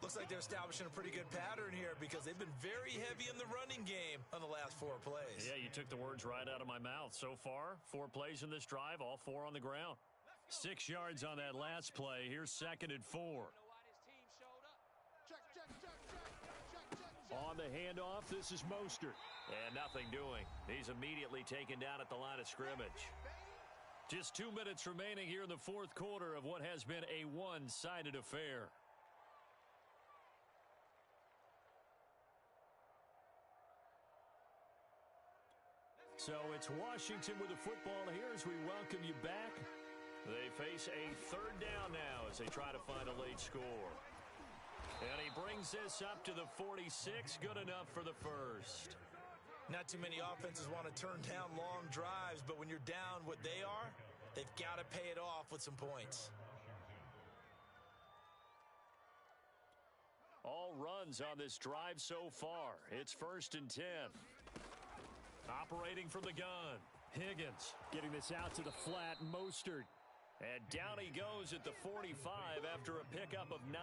Looks like they're establishing a pretty good pattern here because they've been very heavy in the running game on the last 4 plays. Yeah, you took the words right out of my mouth. So far, 4 plays in this drive, all 4 on the ground. 6 yards on that last play. Here's 2nd and 4. On the handoff, this is Mostert. And nothing doing. He's immediately taken down at the line of scrimmage. Just 2 minutes remaining here in the 4th quarter of what has been a one-sided affair. So it's Washington with the football here as we welcome you back. They face a 3rd down now as they try to find a late score. And he brings this up to the 46. Good enough for the first. Not too many offenses want to turn down long drives, but when you're down what they are, they've got to pay it off with some points. All runs on this drive so far. It's 1st and 10. Operating from the gun. Higgins getting this out to the flat. Mostert. And down he goes at the 45 after a pickup of 9.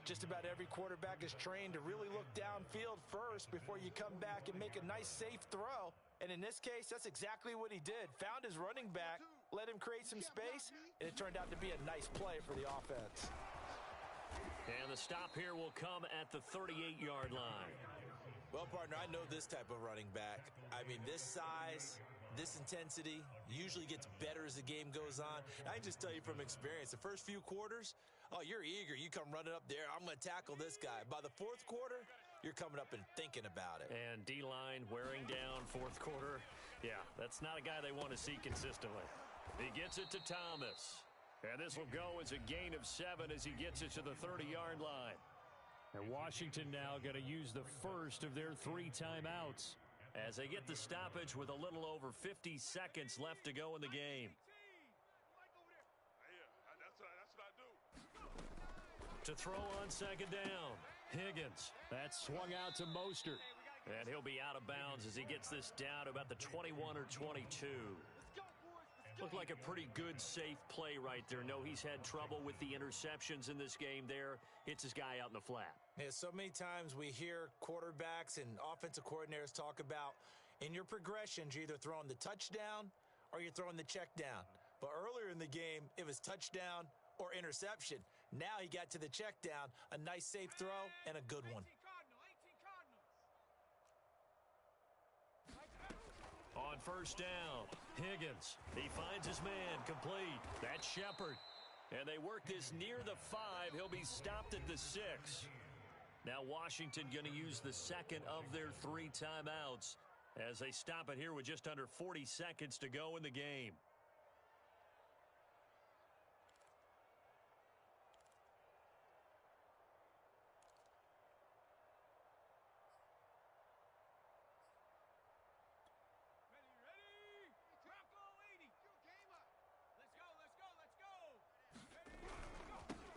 Just about every quarterback is trained to really look downfield first before you come back and make a nice, safe throw. And in this case, that's exactly what he did. Found his running back, let him create some space, and it turned out to be a nice play for the offense. And the stop here will come at the 38-yard line. Well, partner, I know this type of running back. I mean, this size, this intensity usually gets better as the game goes on. And I can just tell you from experience, the first few quarters, oh, you're eager. You come running up there. I'm going to tackle this guy. By the 4th quarter, you're coming up and thinking about it. And D-line wearing down 4th quarter. Yeah, that's not a guy they want to see consistently. He gets it to Thomas. And this will go as a gain of 7 as he gets it to the 30-yard line. And Washington now going to use the first of their 3 timeouts as they get the stoppage with a little over 50 seconds left to go in the game. That's what I do. To throw on 2nd down, Higgins. That's swung out to Mostert. And he'll be out of bounds as he gets this down to about the 21 or 22. Looked like a pretty good, safe play right there. No, he's had trouble with the interceptions in this game there. Hits his guy out in the flat. Yeah, so many times we hear quarterbacks and offensive coordinators talk about in your progressions, you're either throwing the touchdown or you're throwing the check down. But earlier in the game, it was touchdown or interception. Now he got to the check down, a nice safe throw, and a good one. On 1st down, Higgins. He finds his man, complete. That's Shepard. And they work this near the 5. He'll be stopped at the 6. Now Washington going to use the 2nd of their 3 timeouts as they stop it here with just under 40 seconds to go in the game.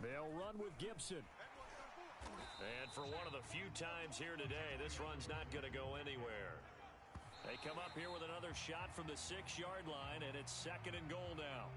They'll run with Gibson. And for one of the few times here today, this run's not going to go anywhere. They come up here with another shot from the 6-yard line, and it's 2nd and goal now.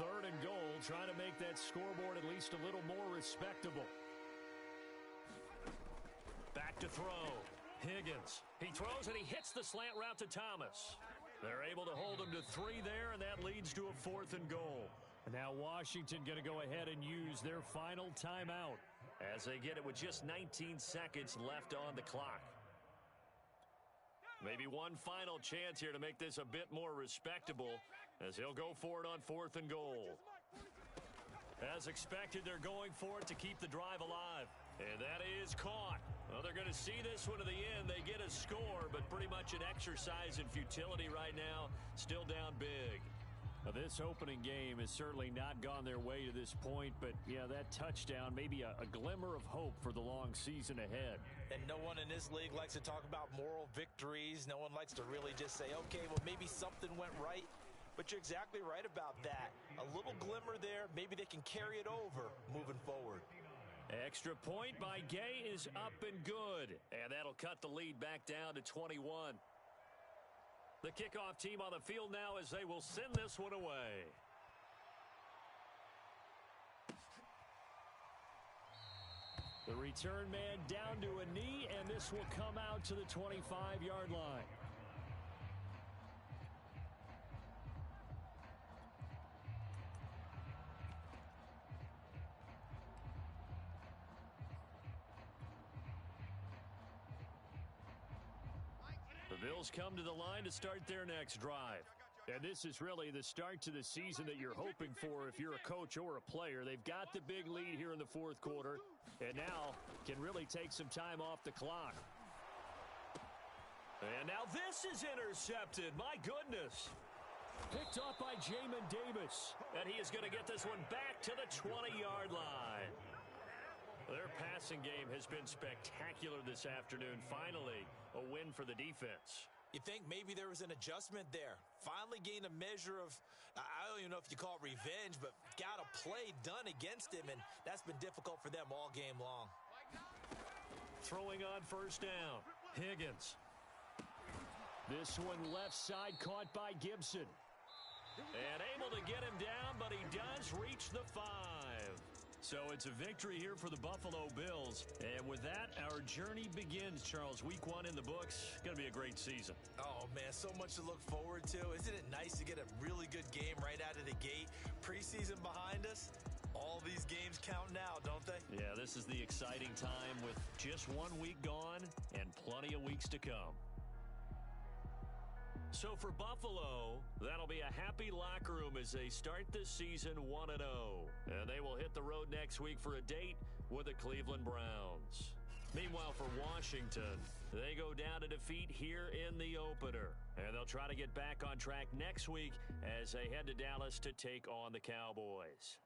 Third and goal, trying to make that scoreboard at least a little more respectable. Back to throw. Higgins. He throws and he hits the slant route to Thomas. They're able to hold them to 3 there, and that leads to a 4th and goal. Now Washington going to go ahead and use their final timeout as they get it with just 19 seconds left on the clock. Maybe one final chance here to make this a bit more respectable as he'll go for it on 4th and goal. As expected, they're going for it to keep the drive alive. And that is caught. Well, they're going to see this one to the end. They get a score, but pretty much an exercise in futility right now. Still down big. Now, this opening game has certainly not gone their way to this point, but, yeah, that touchdown, maybe a glimmer of hope for the long season ahead. And no one in this league likes to talk about moral victories. No one likes to really just say, okay, well, maybe something went right. But you're exactly right about that. A little glimmer there. Maybe they can carry it over moving forward. Extra point by Gay is up and good. And that'll cut the lead back down to 21. The kickoff team on the field now as they will send this one away. The return man down to a knee, and this will come out to the 25-yard line. The Bills come to the line to start their next drive. And this is really the start to the season that you're hoping for if you're a coach or a player. They've got the big lead here in the 4th quarter, and now can really take some time off the clock. And now this is intercepted. My goodness. Picked off by Jamin Davis. And he is going to get this one back to the 20-yard line. Their passing game has been spectacular this afternoon. Finally, a win for the defense. You think maybe there was an adjustment there. Finally gained a measure of, I don't even know if you call it revenge, but got a play done against him, and that's been difficult for them all game long. Throwing on 1st down. Higgins. This one left side caught by Gibson. And able to get him down, but he does reach the 5. So it's a victory here for the Buffalo Bills. And with that, our journey begins, Charles. Week 1 in the books. Going to be a great season. Oh, man, so much to look forward to. Isn't it nice to get a really good game right out of the gate? Preseason behind us. All these games count now, don't they? Yeah, this is the exciting time with just 1 week gone and plenty of weeks to come. So for Buffalo, that'll be a happy locker room as they start this season 1-0. And they will hit the road next week for a date with the Cleveland Browns. Meanwhile, for Washington, they go down to defeat here in the opener. And they'll try to get back on track next week as they head to Dallas to take on the Cowboys.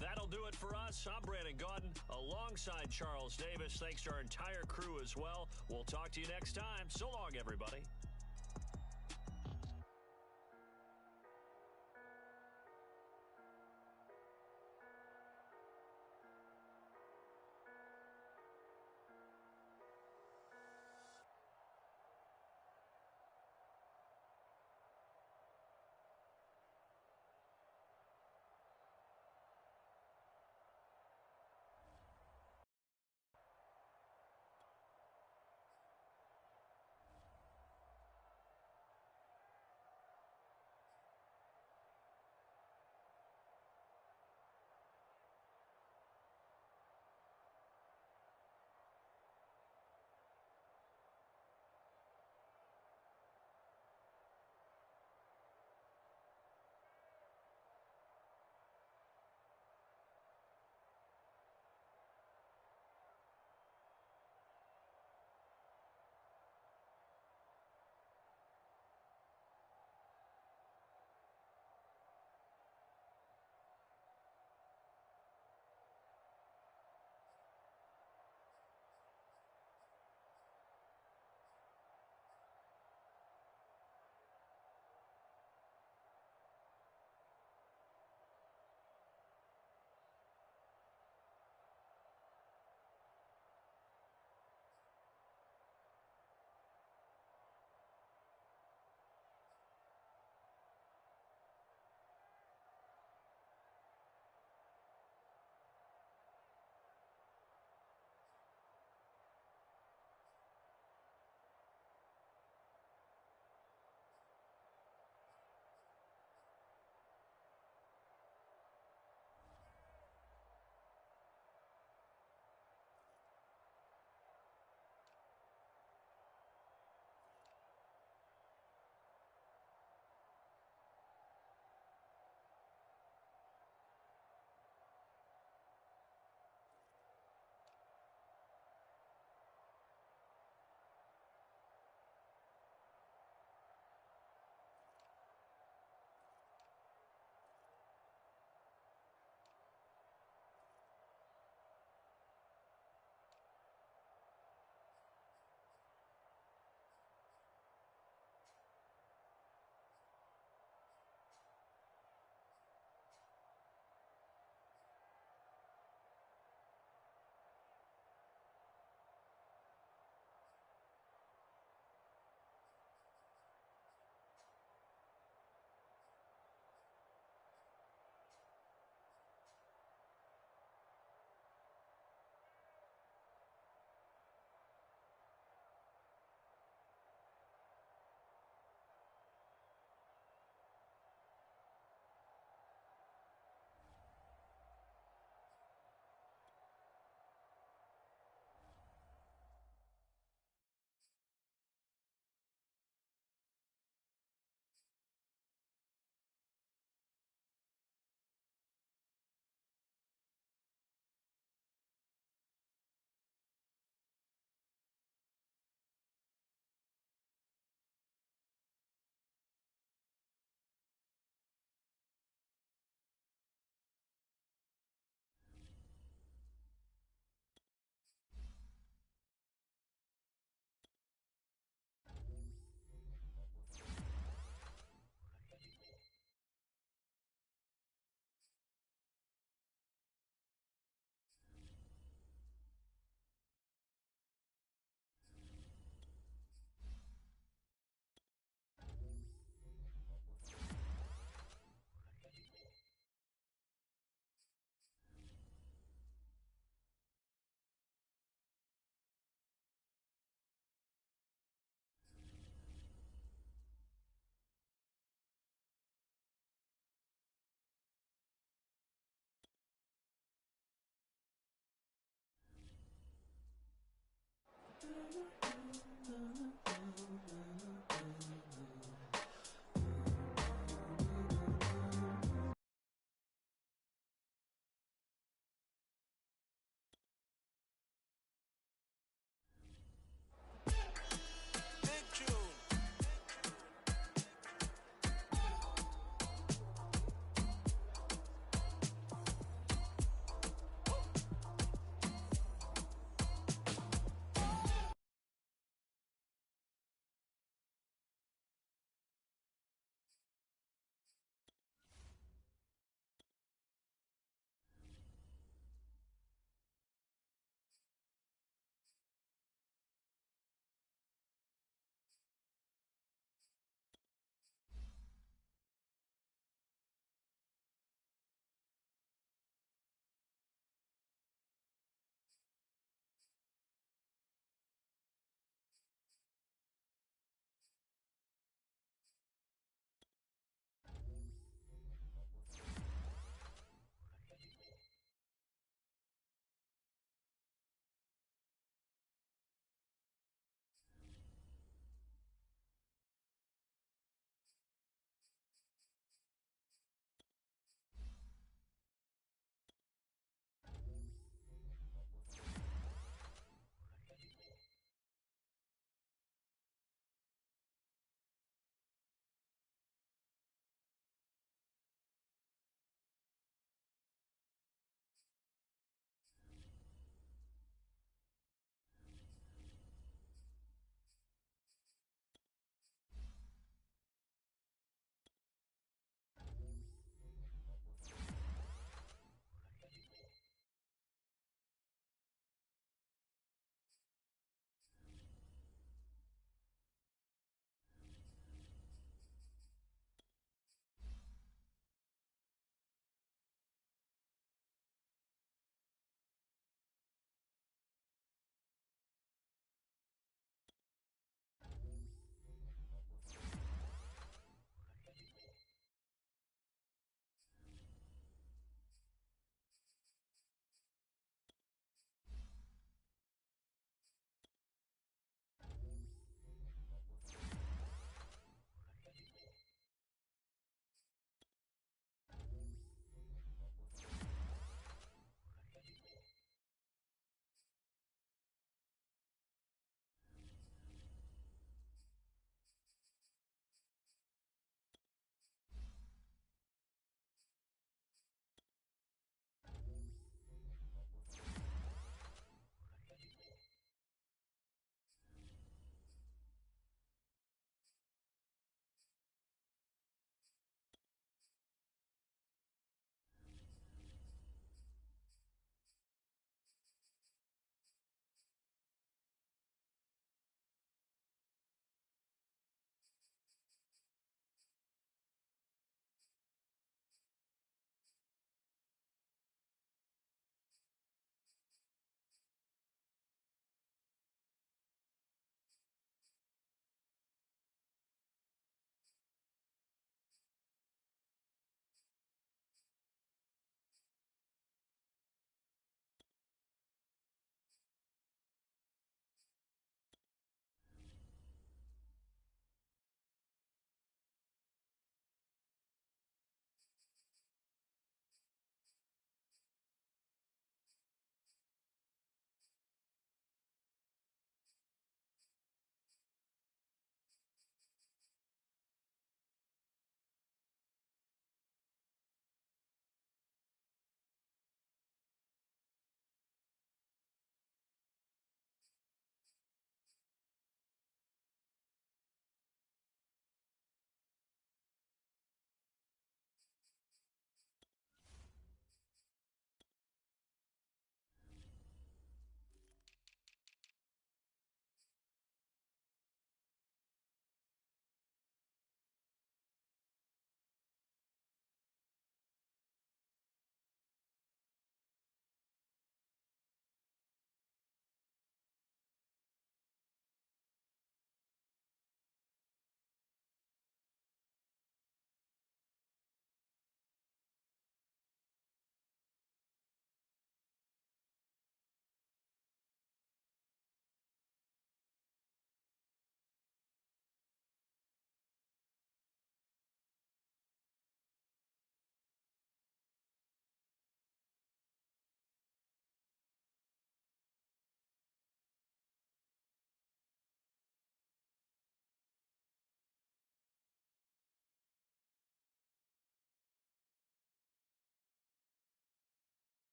That'll do it for us. I'm Brandon Gaudin alongside Charles Davis. Thanks to our entire crew as well. We'll talk to you next time. So long, everybody.